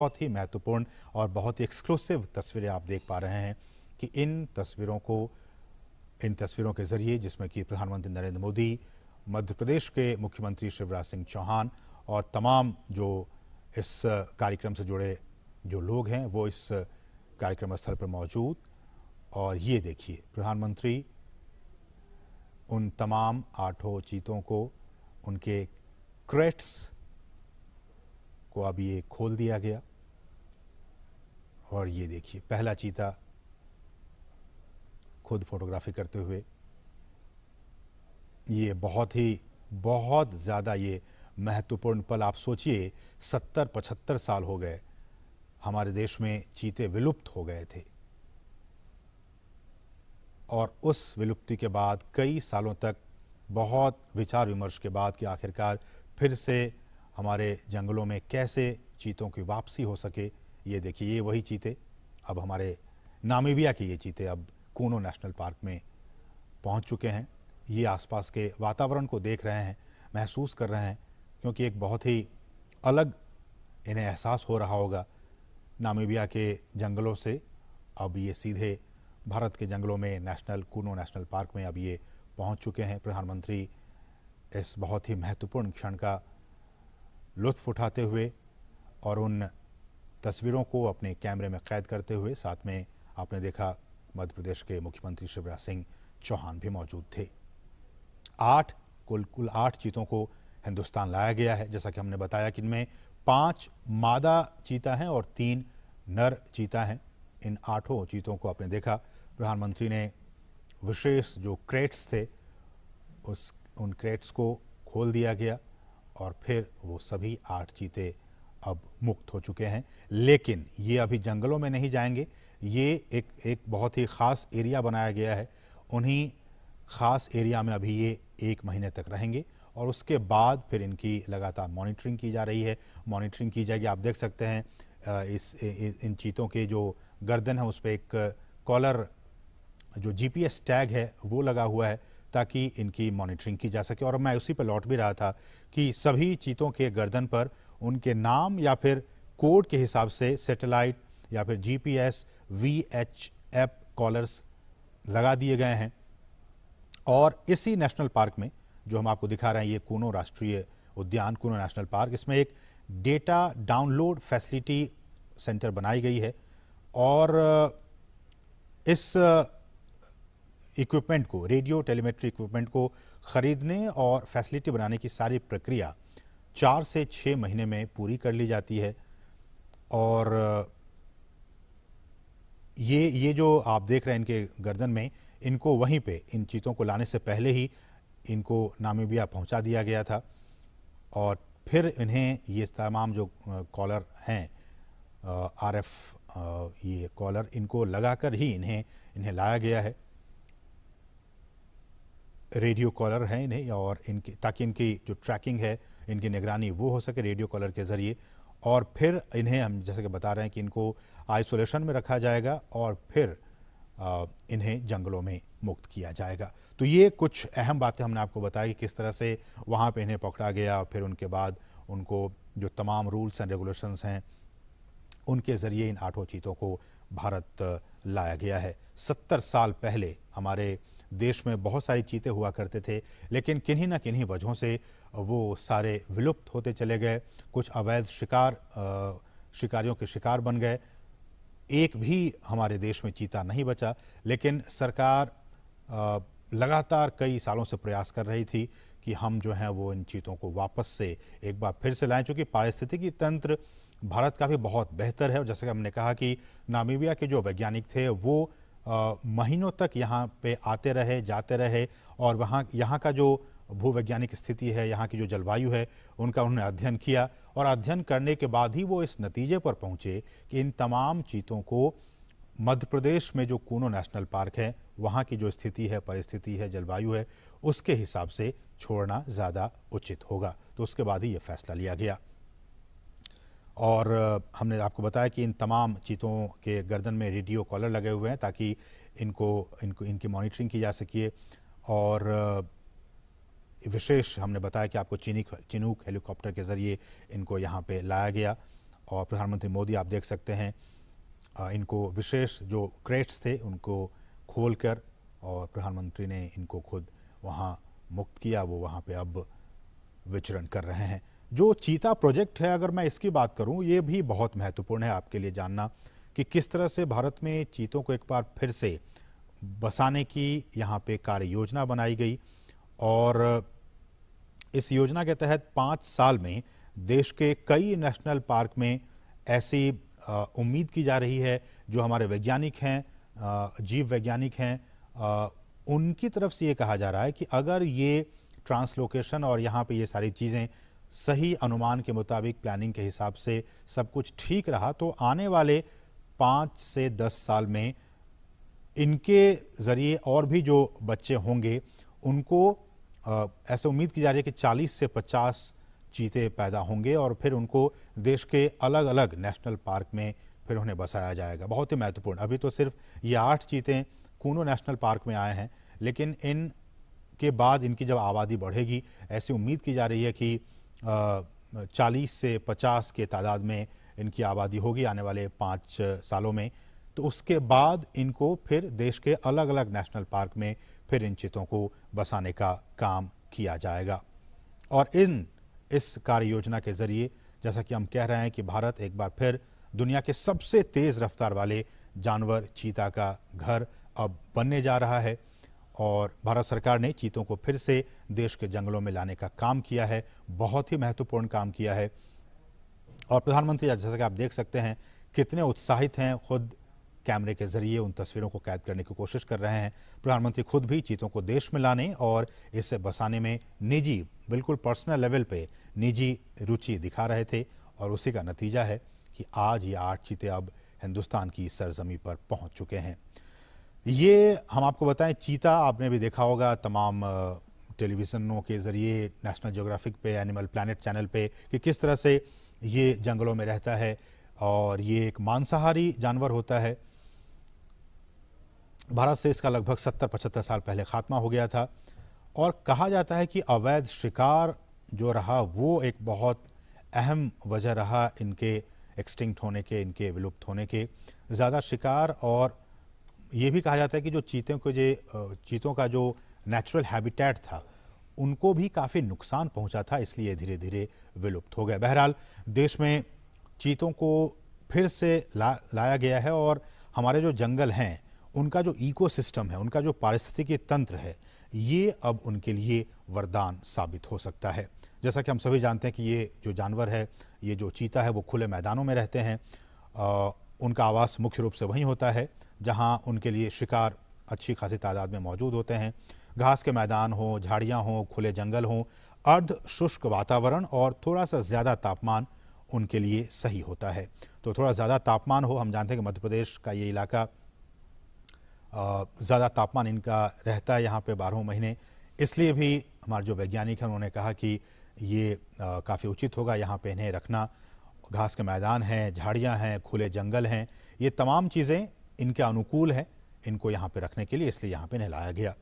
बहुत ही महत्वपूर्ण और बहुत ही एक्सक्लूसिव तस्वीरें आप देख पा रहे हैं कि इन तस्वीरों के जरिए जिसमें कि प्रधानमंत्री नरेंद्र मोदी, मध्य प्रदेश के मुख्यमंत्री शिवराज सिंह चौहान और तमाम जो इस कार्यक्रम से जुड़े जो लोग हैं वो इस कार्यक्रम स्थल पर मौजूद। और ये देखिए, प्रधानमंत्री उन तमाम 8 चीतों को, उनके क्रेट्स को अब ये खोल दिया गया। और ये देखिए, पहला चीता खुद फोटोग्राफी करते हुए। ये बहुत ज़्यादा ये महत्वपूर्ण पल। आप सोचिए, 70-75 साल हो गए हमारे देश में चीते विलुप्त हो गए थे, और उस विलुप्ति के बाद कई सालों तक बहुत विचार विमर्श के बाद कि आखिरकार फिर से हमारे जंगलों में कैसे चीतों की वापसी हो सके। ये देखिए, ये वही चीते, अब हमारे नामीबिया के ये चीते अब कूनो नेशनल पार्क में पहुंच चुके हैं। ये आसपास के वातावरण को देख रहे हैं, महसूस कर रहे हैं, क्योंकि एक बहुत ही अलग इन्हें एहसास हो रहा होगा नामीबिया के जंगलों से। अब ये सीधे भारत के जंगलों में कूनो नेशनल पार्क में अब ये पहुंच चुके हैं। प्रधानमंत्री इस बहुत ही महत्वपूर्ण क्षण का लुत्फ उठाते हुए और उन तस्वीरों को अपने कैमरे में कैद करते हुए, साथ में आपने देखा मध्य प्रदेश के मुख्यमंत्री शिवराज सिंह चौहान भी मौजूद थे। कुल 8 चीतों को हिंदुस्तान लाया गया है। जैसा कि हमने बताया कि इनमें 5 मादा चीता हैं और 3 नर चीता हैं। इन 8 चीतों को आपने देखा, प्रधानमंत्री ने विशेष जो क्रेट्स थे उन क्रेट्स को खोल दिया गया और फिर वो सभी 8 चीते अब मुक्त हो चुके हैं। लेकिन ये अभी जंगलों में नहीं जाएंगे, ये एक बहुत ही ख़ास एरिया बनाया गया है। उन्हीं ख़ास एरिया में अभी ये 1 महीने तक रहेंगे और उसके बाद फिर इनकी लगातार मॉनिटरिंग की जा रही है। मॉनिटरिंग की जाएगी। आप देख सकते हैं इन चीतों के जो गर्दन है उस पर एक कॉलर, जो GPS टैग है वो लगा हुआ है, ताकि इनकी मॉनिटरिंग की जा सके। और मैं उसी पर लौट भी रहा था कि सभी चीतों के गर्दन पर उनके नाम या फिर कोड के हिसाब से सैटेलाइट या फिर GPS VHF कॉलर्स लगा दिए गए हैं। और इसी नेशनल पार्क में जो हम आपको दिखा रहे हैं, ये कूनो राष्ट्रीय उद्यान, कूनो नेशनल पार्क, इसमें एक डेटा डाउनलोड फैसिलिटी सेंटर बनाई गई है। और इस इक्विपमेंट को, रेडियो टेलीमेट्री इक्विपमेंट को खरीदने और फैसिलिटी बनाने की सारी प्रक्रिया 4 से 6 महीने में पूरी कर ली जाती है। और ये जो आप देख रहे हैं इनके गर्दन में, इनको वहीं पे इन चीतों को लाने से पहले ही इनको नामीबिया पहुंचा दिया गया था। और फिर इन्हें ये तमाम जो कॉलर हैं, RF ये कॉलर, इनको लगाकर ही इन्हें लाया गया है। रेडियो कॉलर हैं इन्हें, और इनकी ताकि इनकी जो ट्रैकिंग है, इनकी निगरानी वो हो सके रेडियो कॉलर के ज़रिए। और फिर इन्हें हम जैसे कि बता रहे हैं कि इनको आइसोलेशन में रखा जाएगा और फिर इन्हें जंगलों में मुक्त किया जाएगा। तो ये कुछ अहम बातें हमने आपको बताई कि किस तरह से वहाँ पे इन्हें पकड़ा गया, फिर उनके बाद उनको जो तमाम रूल्स एंड रेगुलेशंस हैं उनके ज़रिए इन 8 चीतों को भारत लाया गया है। 70 साल पहले हमारे देश में बहुत सारी चीते हुआ करते थे, लेकिन किन्हीं न किन्हीं वजहों से वो सारे विलुप्त होते चले गए। कुछ अवैध शिकारियों के शिकार बन गए। एक भी हमारे देश में चीता नहीं बचा। लेकिन सरकार लगातार कई सालों से प्रयास कर रही थी कि हम जो हैं वो इन चीतों को वापस से एक बार फिर से लाएं, चूँकि पारिस्थितिकी तंत्र भारत का भी बहुत बेहतर है। और जैसे कि हमने कहा कि नामीबिया के जो वैज्ञानिक थे वो महीनों तक यहाँ पे आते रहे, जाते रहे, और यहाँ का जो भूवैज्ञानिक स्थिति है, यहाँ की जो जलवायु है, उनका उन्होंने अध्ययन किया। और अध्ययन करने के बाद ही वो इस नतीजे पर पहुँचे कि इन तमाम चीतों को मध्य प्रदेश में जो कूनो नेशनल पार्क है, वहाँ की जो स्थिति है, परिस्थिति है, जलवायु है, उसके हिसाब से छोड़ना ज़्यादा उचित होगा। तो उसके बाद ही ये फैसला लिया गया। और हमने आपको बताया कि इन तमाम चीतों के गर्दन में रेडियो कॉलर लगे हुए हैं ताकि इनकी मॉनिटरिंग की जा सके। और विशेष हमने बताया कि आपको चिनूक हेलीकॉप्टर के ज़रिए इनको यहाँ पे लाया गया। और प्रधानमंत्री मोदी आप देख सकते हैं इनको विशेष जो क्रेट्स थे उनको खोलकर और प्रधानमंत्री ने इनको खुद वहाँ मुक्त किया, वो वहाँ पे अब विचरण कर रहे हैं। जो चीता प्रोजेक्ट है, अगर मैं इसकी बात करूं, ये भी बहुत महत्वपूर्ण है आपके लिए जानना कि किस तरह से भारत में चीतों को एक बार फिर से बसाने की यहाँ पे कार्य योजना बनाई गई और इस योजना के तहत 5 साल में देश के कई नेशनल पार्क में ऐसी उम्मीद की जा रही है, जो हमारे वैज्ञानिक हैं, जीव वैज्ञानिक हैं, उनकी तरफ से ये कहा जा रहा है कि अगर ये ट्रांसलोकेशन और यहाँ पे ये सारी चीज़ें सही अनुमान के मुताबिक प्लानिंग के हिसाब से सब कुछ ठीक रहा तो आने वाले 5 से 10 साल में इनके ज़रिए और भी जो बच्चे होंगे उनको ऐसे उम्मीद की जा रही है कि 40 से 50 चीते पैदा होंगे और फिर उनको देश के अलग अलग नेशनल पार्क में फिर उन्हें बसाया जाएगा। बहुत ही महत्वपूर्ण, अभी तो सिर्फ ये 8 चीते कूनो नेशनल पार्क में आए हैं, लेकिन इन के बाद इनकी जब आबादी बढ़ेगी, ऐसी उम्मीद की जा रही है कि 40 से 50 के तादाद में इनकी आबादी होगी आने वाले 5 सालों में। तो उसके बाद इनको फिर देश के अलग अलग नेशनल पार्क में फिर इन चीतों को बसाने का काम किया जाएगा। और इस कार्य योजना के ज़रिए जैसा कि हम कह रहे हैं कि भारत एक बार फिर दुनिया के सबसे तेज़ रफ्तार वाले जानवर चीता का घर अब बनने जा रहा है और भारत सरकार ने चीतों को फिर से देश के जंगलों में लाने का काम किया है, बहुत ही महत्वपूर्ण काम किया है। और प्रधानमंत्री जैसा कि आप देख सकते हैं कितने उत्साहित हैं, खुद कैमरे के जरिए उन तस्वीरों को कैद करने की कोशिश कर रहे हैं। प्रधानमंत्री खुद भी चीतों को देश में लाने और इसे बसाने में निजी, बिल्कुल पर्सनल लेवल पे निजी रुचि दिखा रहे थे और उसी का नतीजा है कि आज ये 8 चीते अब हिंदुस्तान की सरजमी पर पहुंच चुके हैं। ये हम आपको बताएं, चीता आपने भी देखा होगा तमाम टेलीविज़नों के ज़रिए, नेशनल ज्योग्राफिक पे, एनिमल प्लैनेट चैनल पे, कि किस तरह से ये जंगलों में रहता है और ये एक मांसाहारी जानवर होता है। भारत से इसका लगभग 70-75 साल पहले खात्मा हो गया था और कहा जाता है कि अवैध शिकार जो रहा वो एक बहुत अहम वजह रहा इनके एक्सटिंक्ट होने के, इनके विलुप्त होने के। ज़्यादा शिकार और ये भी कहा जाता है कि जो चीतों का जो नेचुरल हैबिटेट था उनको भी काफ़ी नुकसान पहुंचा था, इसलिए धीरे धीरे विलुप्त हो गए। बहरहाल देश में चीतों को फिर से लाया गया है और हमारे जो जंगल हैं उनका जो इकोसिस्टम है, उनका जो पारिस्थितिकी तंत्र है, ये अब उनके लिए वरदान साबित हो सकता है। जैसा कि हम सभी जानते हैं कि ये जो जानवर है, ये जो चीता है, वो खुले मैदानों में रहते हैं। उनका आवास मुख्य रूप से वहीं होता है जहां उनके लिए शिकार अच्छी खासी तादाद में मौजूद होते हैं। घास के मैदान हो, झाड़ियां हो, खुले जंगल हो, अर्ध शुष्क वातावरण और थोड़ा सा ज़्यादा तापमान उनके लिए सही होता है। तो थोड़ा ज़्यादा तापमान हो, हम जानते हैं कि मध्य प्रदेश का ये इलाका ज़्यादा तापमान इनका रहता है यहाँ पे 12 महीने, इसलिए भी हमारे जो वैज्ञानिक हैं उन्होंने कहा कि ये काफ़ी उचित होगा यहाँ पे इन्हें रखना। घास के मैदान हैं, झाड़ियाँ हैं, खुले जंगल हैं, ये तमाम चीज़ें इनके अनुकूल हैं इनको यहाँ पे रखने के लिए, इसलिए यहाँ पे इन्हें लाया गया।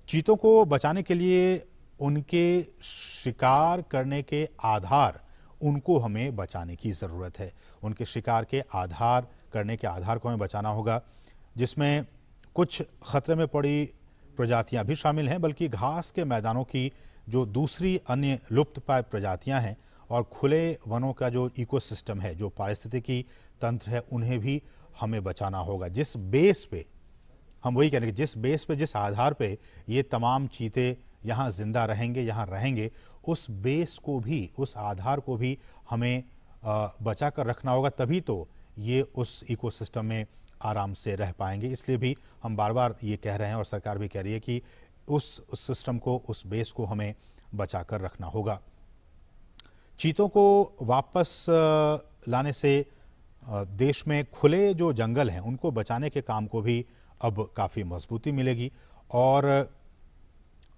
चीतों को बचाने के लिए उनके शिकार करने के आधार, उनको हमें बचाने की ज़रूरत है। उनके शिकार के आधार करने के आधार को हमें बचाना होगा, जिसमें कुछ खतरे में पड़ी प्रजातियां भी शामिल हैं, बल्कि घास के मैदानों की जो दूसरी अन्य लुप्त प्राय प्रजातियां हैं और खुले वनों का जो इकोसिस्टम है, जो पारिस्थितिकी तंत्र है, उन्हें भी हमें बचाना होगा। जिस बेस पे हम वही कह रहे हैं कि जिस बेस पे, जिस आधार पे ये तमाम चीते यहाँ जिंदा रहेंगे, यहाँ रहेंगे, उस बेस को भी, उस आधार को भी हमें बचा कर रखना होगा, तभी तो ये उस इकोसिस्टम में आराम से रह पाएंगे। इसलिए भी हम बार बार ये कह रहे हैं और सरकार भी कह रही है कि उस सिस्टम को, उस बेस को हमें बचा कर रखना होगा। चीतों को वापस लाने से देश में खुले जो जंगल हैं उनको बचाने के काम को भी अब काफ़ी मजबूती मिलेगी। और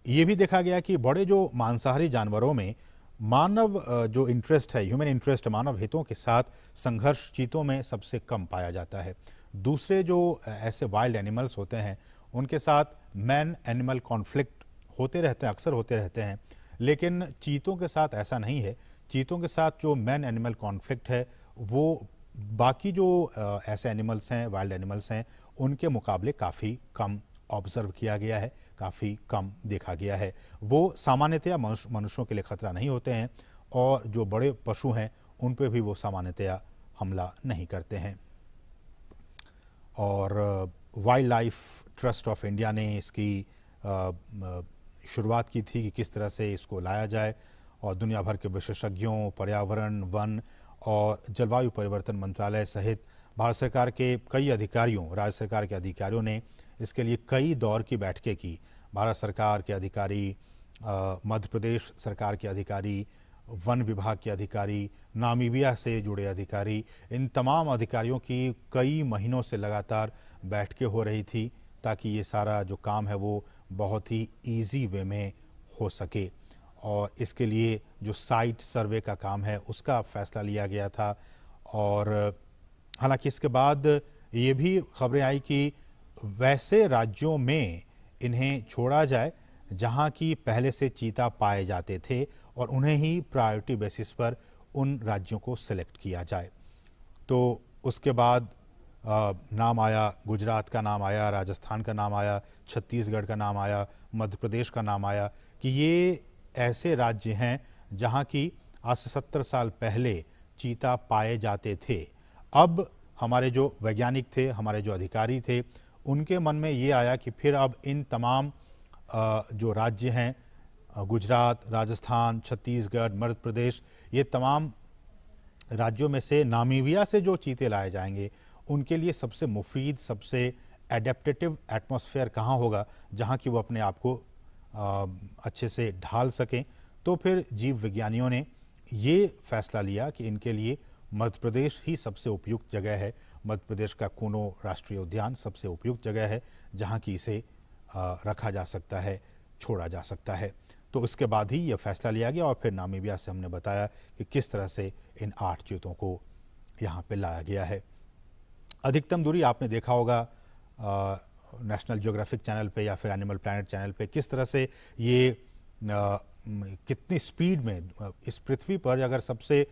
ये भी देखा गया कि बड़े जो मांसाहारी जानवरों में मानव जो इंटरेस्ट है, ह्यूमन इंटरेस्ट, मानव हितों के साथ संघर्ष चीतों में सबसे कम पाया जाता है। दूसरे जो ऐसे वाइल्ड एनिमल्स होते हैं उनके साथ मैन एनिमल कॉन्फ्लिक्ट होते रहते हैं, अक्सर होते रहते हैं, लेकिन चीतों के साथ ऐसा नहीं है। चीतों के साथ जो मैन एनिमल कॉन्फ्लिक्ट है वो बाकी जो ऐसे एनिमल्स हैं, वाइल्ड एनिमल्स हैं, उनके मुकाबले काफ़ी कम ऑब्जर्व किया गया है, काफ़ी कम देखा गया है। वो सामान्यतया मनुष्यों के लिए खतरा नहीं होते हैं और जो बड़े पशु हैं उन पे भी वो सामान्यतया हमला नहीं करते हैं। और wild life trust of India ने इसकी शुरुआत की थी कि किस तरह से इसको लाया जाए, और दुनिया भर के विशेषज्ञों, पर्यावरण, वन और जलवायु परिवर्तन मंत्रालय सहित भारत सरकार के कई अधिकारियों, राज्य सरकार के अधिकारियों ने इसके लिए कई दौर की बैठकें की। भारत सरकार के अधिकारी, मध्य प्रदेश सरकार के अधिकारी, वन विभाग के अधिकारी, नामीबिया से जुड़े अधिकारी, इन तमाम अधिकारियों की कई महीनों से लगातार बैठकें हो रही थी ताकि ये सारा जो काम है वो बहुत ही इजी वे में हो सके। और इसके लिए जो साइट सर्वे का काम है उसका फैसला लिया गया था। और हालांकि इसके बाद ये भी खबरें आई कि वैसे राज्यों में इन्हें छोड़ा जाए जहां की पहले से चीता पाए जाते थे और उन्हें ही प्रायोरिटी बेसिस पर उन राज्यों को सिलेक्ट किया जाए। तो उसके बाद नाम आया, गुजरात का नाम आया, राजस्थान का नाम आया, छत्तीसगढ़ का नाम आया, मध्य प्रदेश का नाम आया कि ये ऐसे राज्य हैं जहां की आज से 70 साल पहले चीता पाए जाते थे। अब हमारे जो वैज्ञानिक थे, हमारे जो अधिकारी थे, उनके मन में ये आया कि फिर अब इन तमाम जो राज्य हैं, गुजरात, राजस्थान, छत्तीसगढ़, मध्य प्रदेश, ये तमाम राज्यों में से नामीबिया से जो चीते लाए जाएंगे उनके लिए सबसे मुफीद, सबसे एडेप्टेटिव एटमॉस्फेयर कहाँ होगा जहाँ कि वो अपने आप को अच्छे से ढाल सकें। तो फिर जीव विज्ञानियों ने ये फैसला लिया कि इनके लिए मध्य प्रदेश ही सबसे उपयुक्त जगह है। मध्य प्रदेश का कूनो राष्ट्रीय उद्यान सबसे उपयुक्त जगह है जहाँ की इसे रखा जा सकता है, छोड़ा जा सकता है। तो उसके बाद ही यह फैसला लिया गया और फिर नामीबिया से हमने बताया कि किस तरह से इन 8 चीतों को यहाँ पे लाया गया है। अधिकतम दूरी आपने देखा होगा नेशनल ज्योग्राफिक चैनल पे या फिर एनिमल प्लैनेट चैनल पे, किस तरह से ये कितनी स्पीड में इस पृथ्वी पर अगर सबसे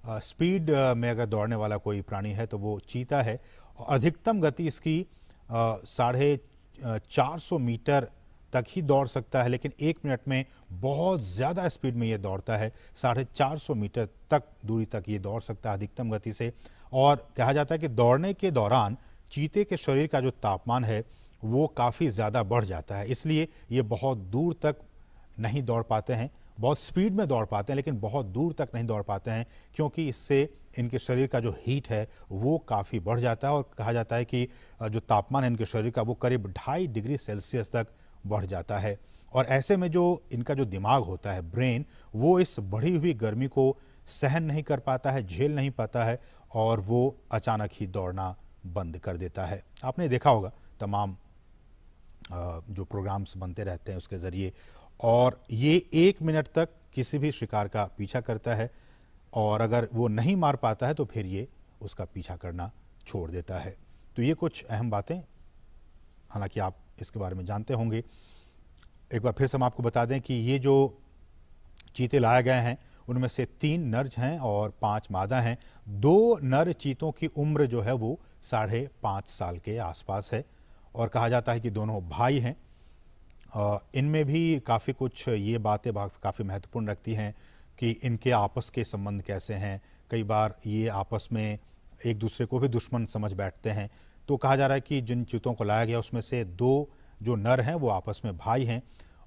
स्पीड में अगर दौड़ने वाला कोई प्राणी है तो वो चीता है। अधिकतम गति इसकी 450 मीटर तक ही दौड़ सकता है, लेकिन 1 मिनट में बहुत ज़्यादा स्पीड में ये दौड़ता है। 450 मीटर तक दूरी तक ये दौड़ सकता है अधिकतम गति से। और कहा जाता है कि दौड़ने के दौरान चीते के शरीर का जो तापमान है वो काफ़ी ज़्यादा बढ़ जाता है, इसलिए ये बहुत दूर तक नहीं दौड़ पाते हैं। बहुत स्पीड में दौड़ पाते हैं लेकिन बहुत दूर तक नहीं दौड़ पाते हैं, क्योंकि इससे इनके शरीर का जो हीट है वो काफ़ी बढ़ जाता है। और कहा जाता है कि जो तापमान है इनके शरीर का वो करीब 2.5 डिग्री सेल्सियस तक बढ़ जाता है। और ऐसे में जो इनका जो दिमाग होता है, ब्रेन, वो इस बढ़ी हुई गर्मी को सहन नहीं कर पाता है, झेल नहीं पाता है और वो अचानक ही दौड़ना बंद कर देता है। आपने देखा होगा तमाम जो प्रोग्राम्स बनते रहते हैं उसके ज़रिए, और ये 1 मिनट तक किसी भी शिकार का पीछा करता है और अगर वो नहीं मार पाता है तो फिर ये उसका पीछा करना छोड़ देता है। तो ये कुछ अहम बातें, हालांकि आप इसके बारे में जानते होंगे। एक बार फिर से हम आपको बता दें कि ये जो चीते लाए गए हैं उनमें से 3 नर हैं और 5 मादा हैं। 2 नर चीतों की उम्र जो है वो 5.5 साल के आसपास है और कहा जाता है कि दोनों भाई हैं। इनमें भी काफ़ी कुछ ये बातें काफ़ी महत्वपूर्ण रखती हैं कि इनके आपस के संबंध कैसे हैं। कई बार ये आपस में एक दूसरे को भी दुश्मन समझ बैठते हैं। तो कहा जा रहा है कि जिन चीतों को लाया गया उसमें से 2 जो नर हैं वो आपस में भाई हैं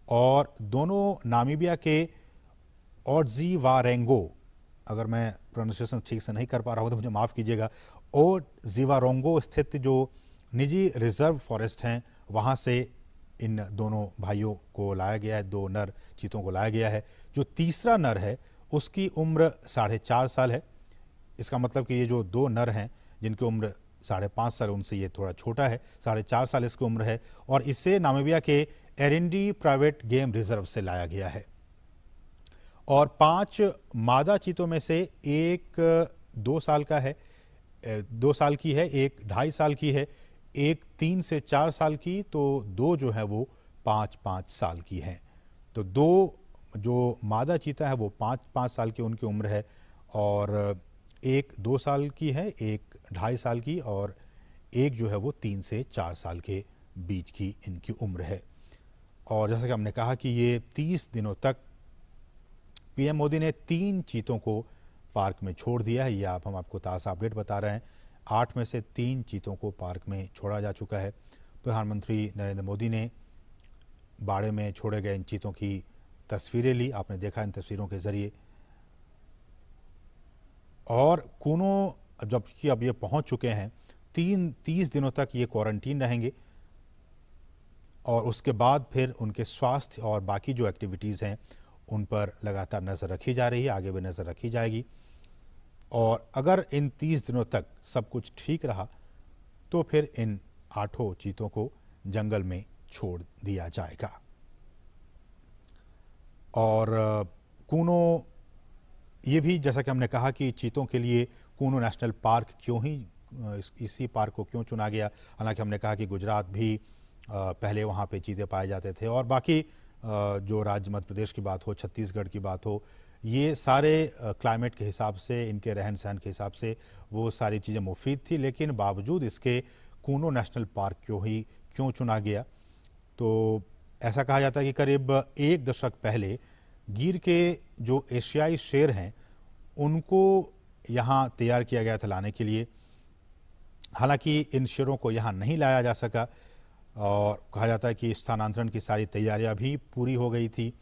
और दोनों नामीबिया के ओडजीवारेंगो, अगर मैं प्रोनाउंसिएशन ठीक से नहीं कर पा रहा हूँ तो मुझे माफ़ कीजिएगा, ओडजीवारेंगो स्थित जो निजी रिजर्व फॉरेस्ट हैं वहाँ से इन दोनों भाइयों को लाया गया है। 2 नर चीतों को लाया गया है। जो तीसरा नर है उसकी उम्र 4.5 साल है। इसका मतलब कि ये जो 2 नर हैं जिनकी उम्र 5.5 साल, उनसे ये थोड़ा छोटा है, 4.5 साल इसकी उम्र है और इसे नामीबिया के एरिंडी प्राइवेट गेम रिजर्व से लाया गया है। और 5 मादा चीतों में से एक 2 साल का है, 2 साल की है, एक 2.5 साल की है, एक 3 से 4 साल की, तो 2 जो है वो 5-5 साल की हैं। तो 2 जो मादा चीता है वो 5-5 साल की उनकी उम्र है और एक 2 साल की है, एक 2.5 साल की और एक जो है वो 3 से 4 साल के बीच की इनकी उम्र है। और जैसा कि हमने कहा कि ये 30 दिनों तक पीएम मोदी ने 3 चीतों को पार्क में छोड़ दिया है। ये हम आपको ताज़ा अपडेट बता रहे हैं। 8 में से 3 चीतों को पार्क में छोड़ा जा चुका है। प्रधानमंत्री नरेंद्र मोदी ने बाड़े में छोड़े गए इन चीतों की तस्वीरें ली, आपने देखा इन तस्वीरों के ज़रिए। और कूनो जबकि अब ये पहुंच चुके हैं, 30 दिनों तक ये क्वारंटीन रहेंगे और उसके बाद फिर उनके स्वास्थ्य और बाकी जो एक्टिविटीज़ हैं उन पर लगातार नज़र रखी जा रही है, आगे भी नज़र रखी जाएगी। और अगर इन 30 दिनों तक सब कुछ ठीक रहा तो फिर इन 8 चीतों को जंगल में छोड़ दिया जाएगा। और कूनो ये भी जैसा कि हमने कहा कि चीतों के लिए कूनो नेशनल पार्क क्यों ही इसी पार्क को क्यों चुना गया। हालांकि हमने कहा कि गुजरात भी पहले वहाँ पे चीते पाए जाते थे और बाकी जो राज्य मध्य प्रदेश की बात हो, छत्तीसगढ़ की बात हो, ये सारे क्लाइमेट के हिसाब से, इनके रहन सहन के हिसाब से वो सारी चीज़ें मुफीद थी। लेकिन बावजूद इसके कूनो नेशनल पार्क क्यों चुना गया, तो ऐसा कहा जाता है कि करीब 1 दशक पहले गिर के जो एशियाई शेर हैं उनको यहाँ तैयार किया गया था लाने के लिए। हालांकि इन शेरों को यहाँ नहीं लाया जा सका और कहा जाता है कि स्थानांतरण की सारी तैयारियां भी पूरी हो गई थी।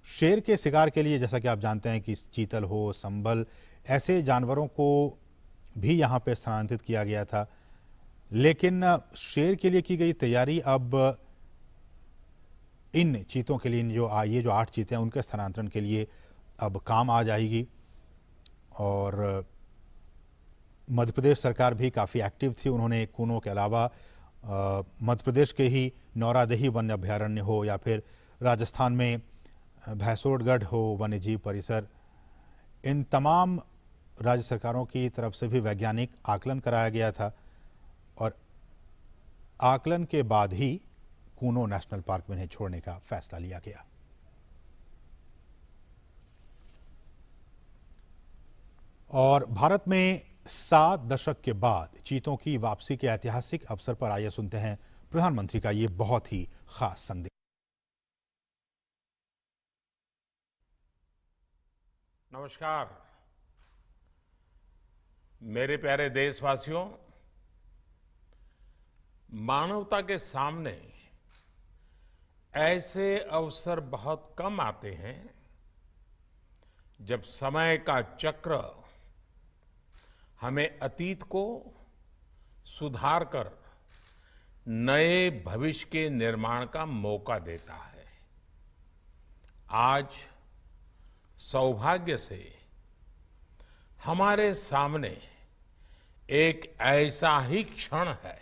शेर के शिकार के लिए जैसा कि आप जानते हैं कि चीतल हो, संभल, ऐसे जानवरों को भी यहाँ पे स्थानांतरित किया गया था। लेकिन शेर के लिए की गई तैयारी अब इन चीतों के लिए, ये जो 8 चीते हैं उनके स्थानांतरण के लिए अब काम आ जाएगी। और मध्य प्रदेश सरकार भी काफ़ी एक्टिव थी। उन्होंने कूनो के अलावा मध्य प्रदेश के ही नौरादेही वन्य अभ्यारण्य हो या फिर राजस्थान में भैंसोड़गढ़ हो वन्य जीव परिसर, इन तमाम राज्य सरकारों की तरफ से भी वैज्ञानिक आकलन कराया गया था और आकलन के बाद ही कूनो नेशनल पार्क में इन्हें छोड़ने का फैसला लिया गया। और भारत में 7 दशक के बाद चीतों की वापसी के ऐतिहासिक अवसर पर आइए सुनते हैं प्रधानमंत्री का ये बहुत ही खास संदेश। नमस्कार मेरे प्यारे देशवासियों, मानवता के सामने ऐसे अवसर बहुत कम आते हैं जब समय का चक्र हमें अतीत को सुधार कर नए भविष्य के निर्माण का मौका देता है। आज सौभाग्य से हमारे सामने एक ऐसा ही क्षण है।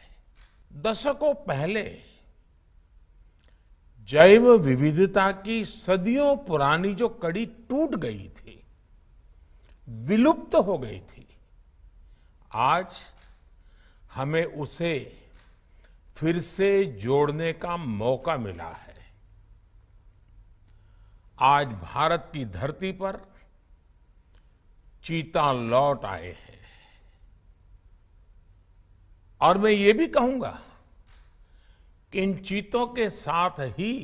दशकों पहले जैव विविधता की सदियों पुरानी जो कड़ी टूट गई थी, विलुप्त हो गई थी, आज हमें उसे फिर से जोड़ने का मौका मिला है। आज भारत की धरती पर चीता लौट आए हैं और मैं ये भी कहूंगा कि इन चीतों के साथ ही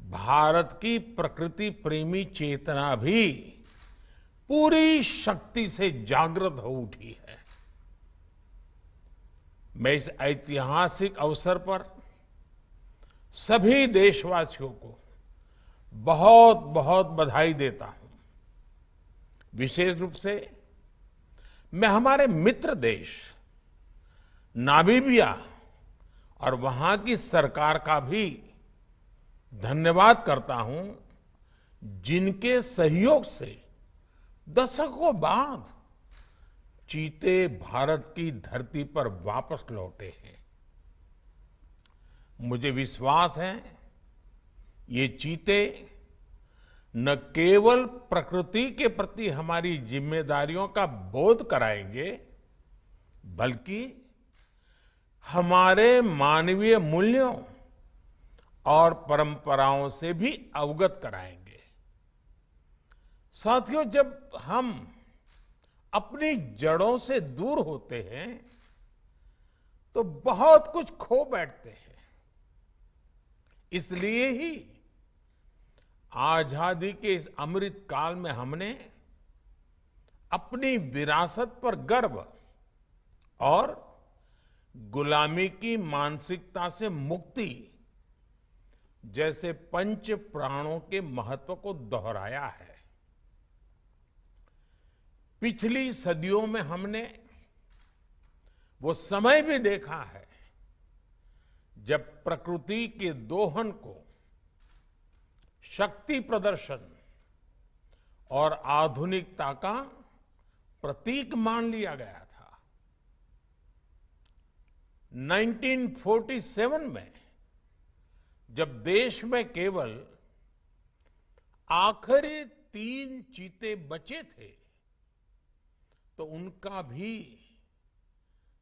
भारत की प्रकृति प्रेमी चेतना भी पूरी शक्ति से जागृत हो उठी है। मैं इस ऐतिहासिक अवसर पर सभी देशवासियों को बहुत बहुत बधाई देता हूं। विशेष रूप से मैं हमारे मित्र देश नामीबिया और वहां की सरकार का भी धन्यवाद करता हूं, जिनके सहयोग से दशकों बाद चीते भारत की धरती पर वापस लौटे हैं। मुझे विश्वास है ये चीते न केवल प्रकृति के प्रति हमारी जिम्मेदारियों का बोध कराएंगे, बल्कि हमारे मानवीय मूल्यों और परंपराओं से भी अवगत कराएंगे। साथियों, जब हम अपनी जड़ों से दूर होते हैं तो बहुत कुछ खो बैठते हैं। इसलिए ही आजादी के इस अमृत काल में हमने अपनी विरासत पर गर्व और गुलामी की मानसिकता से मुक्ति जैसे पंच प्राणों के महत्व को दोहराया है। पिछली सदियों में हमने वो समय भी देखा है जब प्रकृति के दोहन को शक्ति प्रदर्शन और आधुनिकता का प्रतीक मान लिया गया था। 1947 में जब देश में केवल आखिरी 3 चीते बचे थे तो उनका भी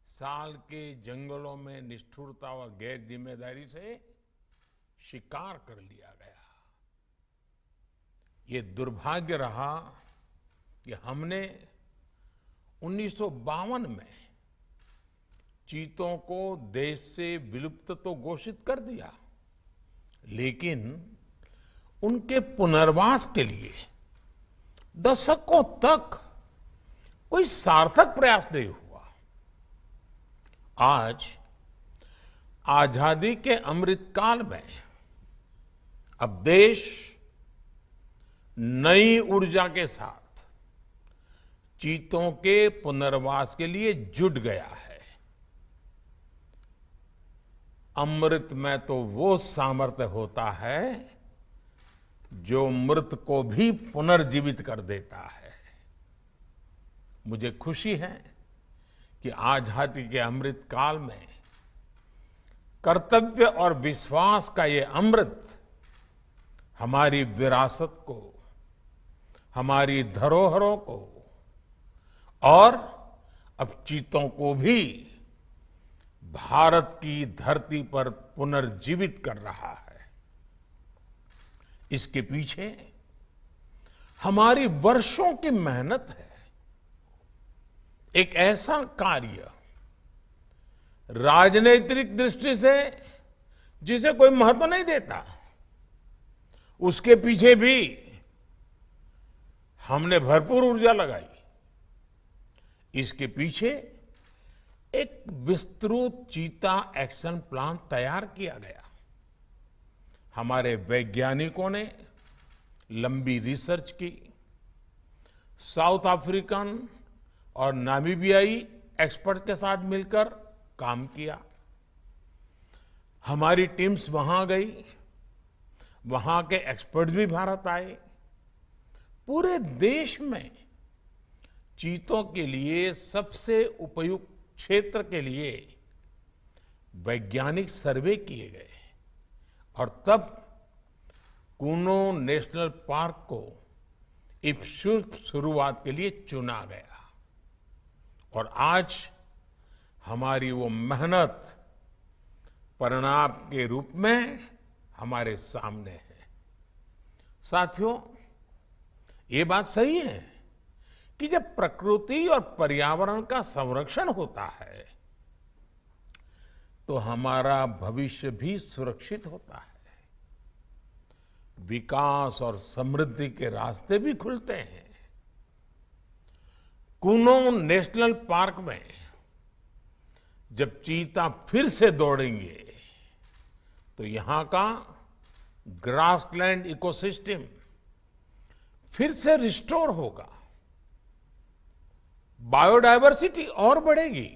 साल के जंगलों में निष्ठुरता और गैर जिम्मेदारी से शिकार कर लिया गया। ये दुर्भाग्य रहा कि हमने 1952 में चीतों को देश से विलुप्त तो घोषित कर दिया, लेकिन उनके पुनर्वास के लिए दशकों तक कोई सार्थक प्रयास नहीं हुआ। आज आजादी के अमृत काल में अब देश नई ऊर्जा के साथ चीतों के पुनर्वास के लिए जुट गया है। अमृत में तो वो सामर्थ्य होता है जो मृत को भी पुनर्जीवित कर देता है। मुझे खुशी है कि आजादी के अमृत काल में कर्तव्य और विश्वास का ये अमृत हमारी विरासत को, हमारी धरोहरों को और अब चीतों को भी भारत की धरती पर पुनर्जीवित कर रहा है। इसके पीछे हमारी वर्षों की मेहनत है। एक ऐसा कार्य राजनीतिक दृष्टि से जिसे कोई महत्व नहीं देता, उसके पीछे भी हमने भरपूर ऊर्जा लगाई। इसके पीछे एक विस्तृत चीता एक्शन प्लान तैयार किया गया। हमारे वैज्ञानिकों ने लंबी रिसर्च की, साउथ अफ्रीकन और नामीबियाई एक्सपर्ट के साथ मिलकर काम किया। हमारी टीम्स वहां गई, वहां के एक्सपर्ट भी भारत आए। पूरे देश में चीतों के लिए सबसे उपयुक्त क्षेत्र के लिए वैज्ञानिक सर्वे किए गए और तब कूनो नेशनल पार्क को इस शुभ शुरुआत के लिए चुना गया। और आज हमारी वो मेहनत परिणाम के रूप में हमारे सामने है। साथियों, ये बात सही है कि जब प्रकृति और पर्यावरण का संरक्षण होता है तो हमारा भविष्य भी सुरक्षित होता है, विकास और समृद्धि के रास्ते भी खुलते हैं। कूनो नेशनल पार्क में जब चीता फिर से दौड़ेंगे तो यहां का ग्रासलैंड इकोसिस्टम फिर से रिस्टोर होगा, बायोडायवर्सिटी और बढ़ेगी।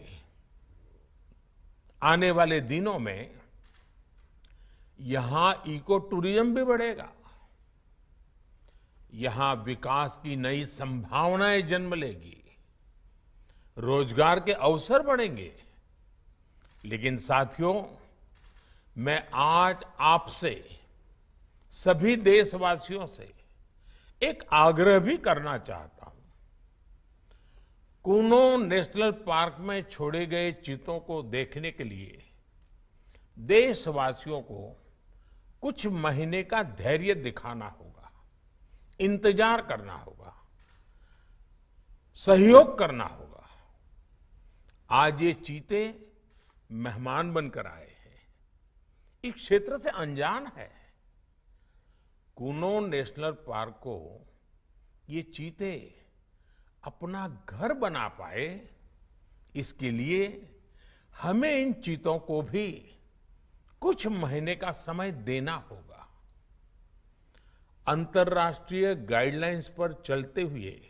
आने वाले दिनों में यहां इको टूरिज्म भी बढ़ेगा, यहां विकास की नई संभावनाएं जन्म लेगी, रोजगार के अवसर बढ़ेंगे। लेकिन साथियों, मैं आज आपसे सभी देशवासियों से एक आग्रह भी करना चाहता हूं। कूनो नेशनल पार्क में छोड़े गए चीतों को देखने के लिए देशवासियों को कुछ महीने का धैर्य दिखाना होगा, इंतजार करना होगा। सहयोग करना होगा। आज ये चीते मेहमान बनकर आए हैं, इस क्षेत्र से अनजान है। कूनो नेशनल पार्क को ये चीते अपना घर बना पाए, इसके लिए हमें इन चीतों को भी कुछ महीने का समय देना होगा। अंतर्राष्ट्रीय गाइडलाइंस पर चलते हुए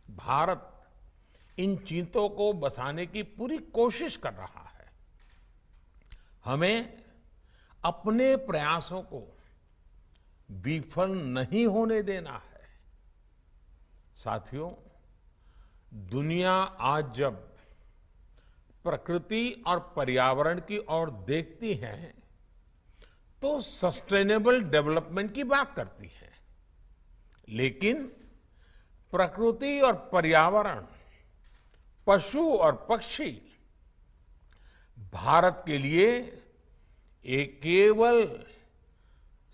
भारत इन चीतों को बसाने की पूरी कोशिश कर रहा है। हमें अपने प्रयासों को विफल नहीं होने देना है। साथियों, दुनिया आज जब प्रकृति और पर्यावरण की ओर देखती है तो सस्टेनेबल डेवलपमेंट की बात करती है, लेकिन प्रकृति और पर्यावरण, पशु और पक्षी भारत के लिए एक केवल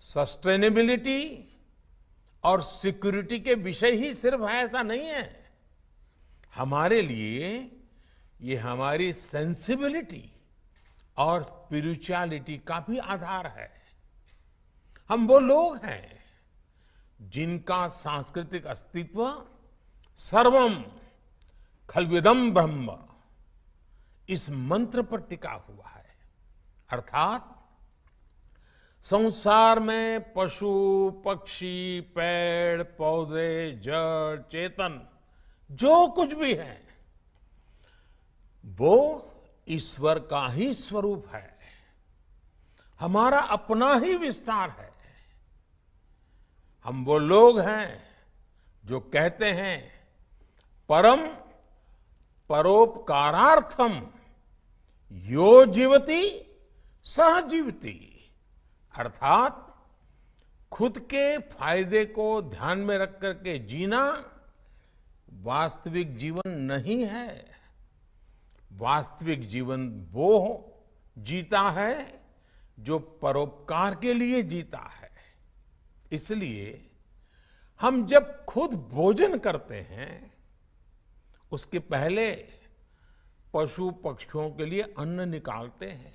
सस्टेनेबिलिटी और सिक्योरिटी के विषय ही सिर्फ है ऐसा नहीं है। हमारे लिए ये हमारी सेंसिबिलिटी और स्पिरिचुअलिटी का भी आधार है। हम वो लोग हैं जिनका सांस्कृतिक अस्तित्व सर्वम खल्विदम ब्रह्म इस मंत्र पर टिका हुआ है। अर्थात संसार में पशु, पक्षी, पेड़, पौधे, जड़, चेतन जो कुछ भी है वो ईश्वर का ही स्वरूप है, हमारा अपना ही विस्तार है। हम वो लोग हैं जो कहते हैं परम परोपकारार्थम यो जीवति सह जीवति, अर्थात खुद के फायदे को ध्यान में रख करके जीना वास्तविक जीवन नहीं है। वास्तविक जीवन वो जीता है जो परोपकार के लिए जीता है। इसलिए हम जब खुद भोजन करते हैं उसके पहले पशु पक्षियों के लिए अन्न निकालते हैं।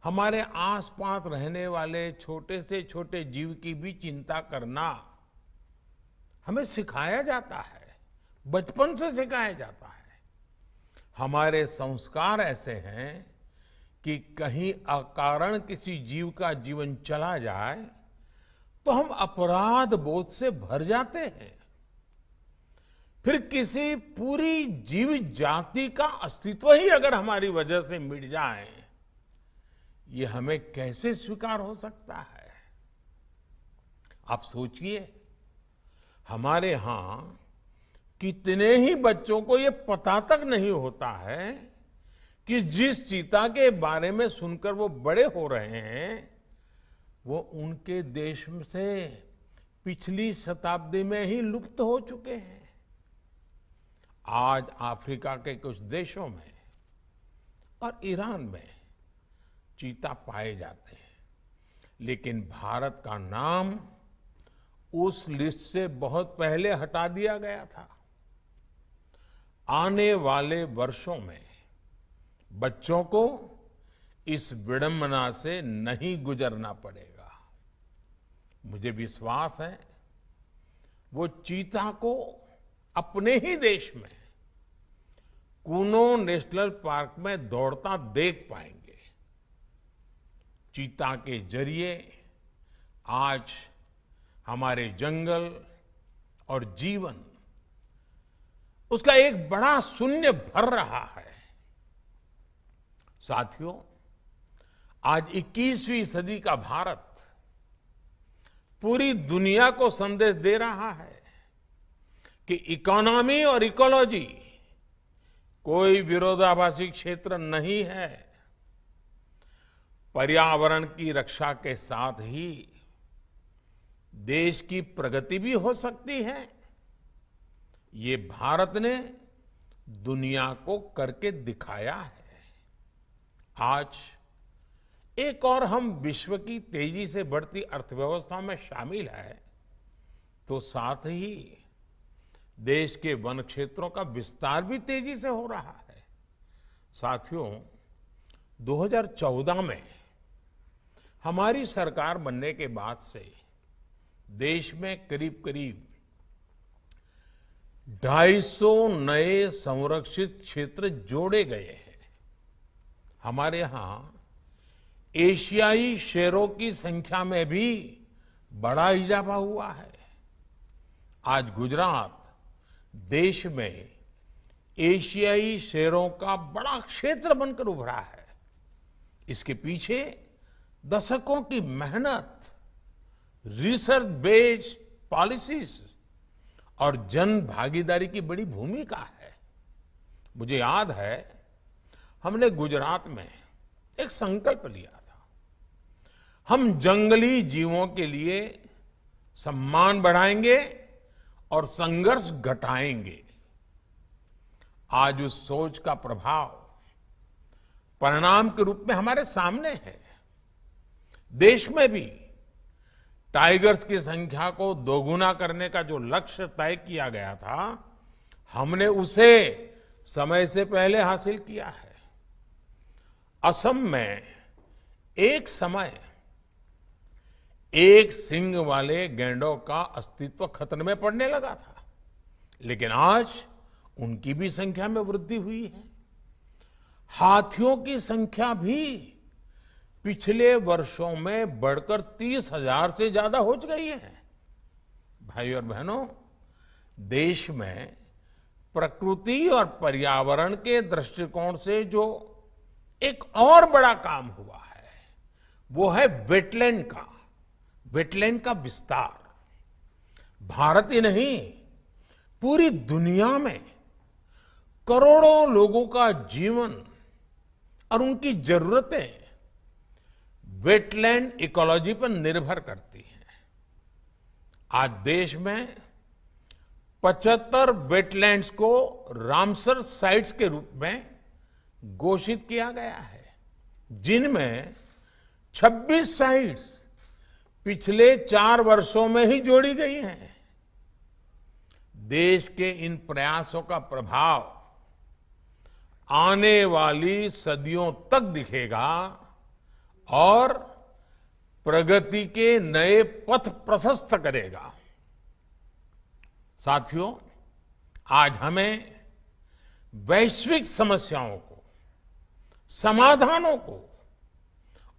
हमारे आसपास रहने वाले छोटे से छोटे जीव की भी चिंता करना हमें सिखाया जाता है, बचपन से सिखाया जाता है। हमारे संस्कार ऐसे हैं कि कहीं अकारण किसी जीव का जीवन चला जाए तो हम अपराध बोध से भर जाते हैं। फिर किसी पूरी जीव जाति का अस्तित्व ही अगर हमारी वजह से मिट जाए, ये हमें कैसे स्वीकार हो सकता है? आप सोचिए, हमारे यहां कितने ही बच्चों को ये पता तक नहीं होता है कि जिस चीता के बारे में सुनकर वो बड़े हो रहे हैं वो उनके देश से पिछली शताब्दी में ही लुप्त हो चुके हैं। आज अफ्रीका के कुछ देशों में और ईरान में चीता पाए जाते हैं, लेकिन भारत का नाम उस लिस्ट से बहुत पहले हटा दिया गया था। आने वाले वर्षों में बच्चों को इस विडंबना से नहीं गुजरना पड़ेगा। मुझे विश्वास है वो चीता को अपने ही देश में कूनो नेशनल पार्क में दौड़ता देख पाएंगे। चीता के जरिए आज हमारे जंगल और जीवन उसका एक बड़ा शून्य भर रहा है। साथियों, आज 21वीं सदी का भारत पूरी दुनिया को संदेश दे रहा है कि इकोनॉमी और इकोलॉजी कोई विरोधाभासी क्षेत्र नहीं है। पर्यावरण की रक्षा के साथ ही देश की प्रगति भी हो सकती है। ये भारत ने दुनिया को करके दिखाया है। आज एक और हम विश्व की तेजी से बढ़ती अर्थव्यवस्था में शामिल है, तो साथ ही देश के वन क्षेत्रों का विस्तार भी तेजी से हो रहा है। साथियों, 2014 में हमारी सरकार बनने के बाद से देश में करीब करीब 250 नए संरक्षित क्षेत्र जोड़े गए हैं। हमारे यहां एशियाई शेरों की संख्या में भी बड़ा इजाफा हुआ है। आज गुजरात देश में एशियाई शेरों का बड़ा क्षेत्र बनकर उभरा है। इसके पीछे दशकों की मेहनत, रिसर्च बेस्ड पॉलिसीज और जन भागीदारी की बड़ी भूमिका है। मुझे याद है, हमने गुजरात में एक संकल्प लिया था। हम जंगली जीवों के लिए सम्मान बढ़ाएंगे और संघर्ष घटाएंगे। आज उस सोच का प्रभाव परिणाम के रूप में हमारे सामने है। देश में भी टाइगर्स की संख्या को दोगुना करने का जो लक्ष्य तय किया गया था, हमने उसे समय से पहले हासिल किया है। असम में एक समय एक सींग वाले गैंडों का अस्तित्व खतरे में पड़ने लगा था, लेकिन आज उनकी भी संख्या में वृद्धि हुई है। हाथियों की संख्या भी पिछले वर्षों में बढ़कर 30,000 से ज्यादा हो गई है। भाई और बहनों, देश में प्रकृति और पर्यावरण के दृष्टिकोण से जो एक और बड़ा काम हुआ है, वो है वेटलैंड का विस्तार। भारत ही नहीं, पूरी दुनिया में करोड़ों लोगों का जीवन और उनकी जरूरतें वेटलैंड इकोलॉजी पर निर्भर करती हैं। आज देश में 75 वेटलैंड्स को रामसर साइट्स के रूप में घोषित किया गया है, जिनमें 26 साइट्स पिछले 4 वर्षों में ही जोड़ी गई हैं। देश के इन प्रयासों का प्रभाव आने वाली सदियों तक दिखेगा और प्रगति के नए पथ प्रशस्त करेगा। साथियों, आज हमें वैश्विक समस्याओं को, समाधानों को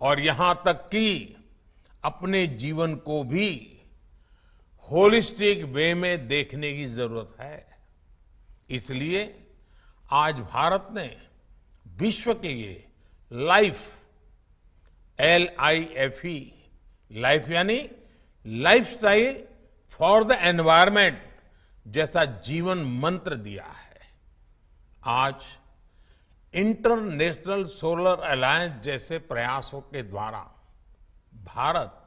और यहां तक कि अपने जीवन को भी होलिस्टिक वे में देखने की जरूरत है। इसलिए आज भारत ने विश्व के ये LIFE, लाइफ यानी लाइफस्टाइल फॉर द एनवायरमेंट जैसा जीवन मंत्र दिया है। आज इंटरनेशनल सोलर अलायंस जैसे प्रयासों के द्वारा भारत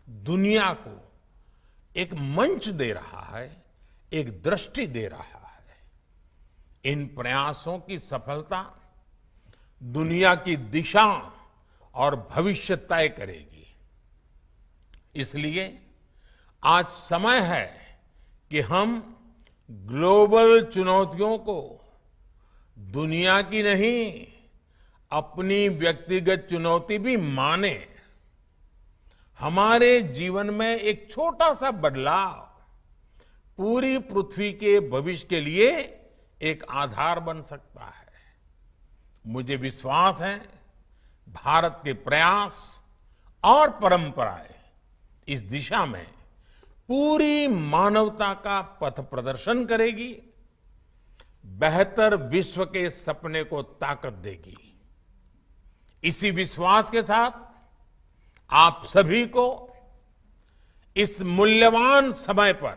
दुनिया को एक मंच दे रहा है, एक दृष्टि दे रहा है। इन प्रयासों की सफलता दुनिया की दिशा और भविष्य तय करेगी। इसलिए आज समय है कि हम ग्लोबल चुनौतियों को दुनिया की नहीं, अपनी व्यक्तिगत चुनौती भी माने। हमारे जीवन में एक छोटा सा बदलाव पूरी पृथ्वी के भविष्य के लिए एक आधार बन सकता है। मुझे विश्वास है, भारत के प्रयास और परंपराएं इस दिशा में पूरी मानवता का पथ प्रदर्शन करेगी, बेहतर विश्व के सपने को ताकत देगी। इसी विश्वास के साथ आप सभी को इस मूल्यवान समय पर,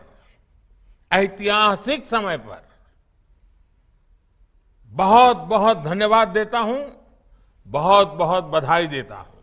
ऐतिहासिक समय पर बहुत बहुत धन्यवाद देता हूं, बहुत बहुत बधाई देता हूं।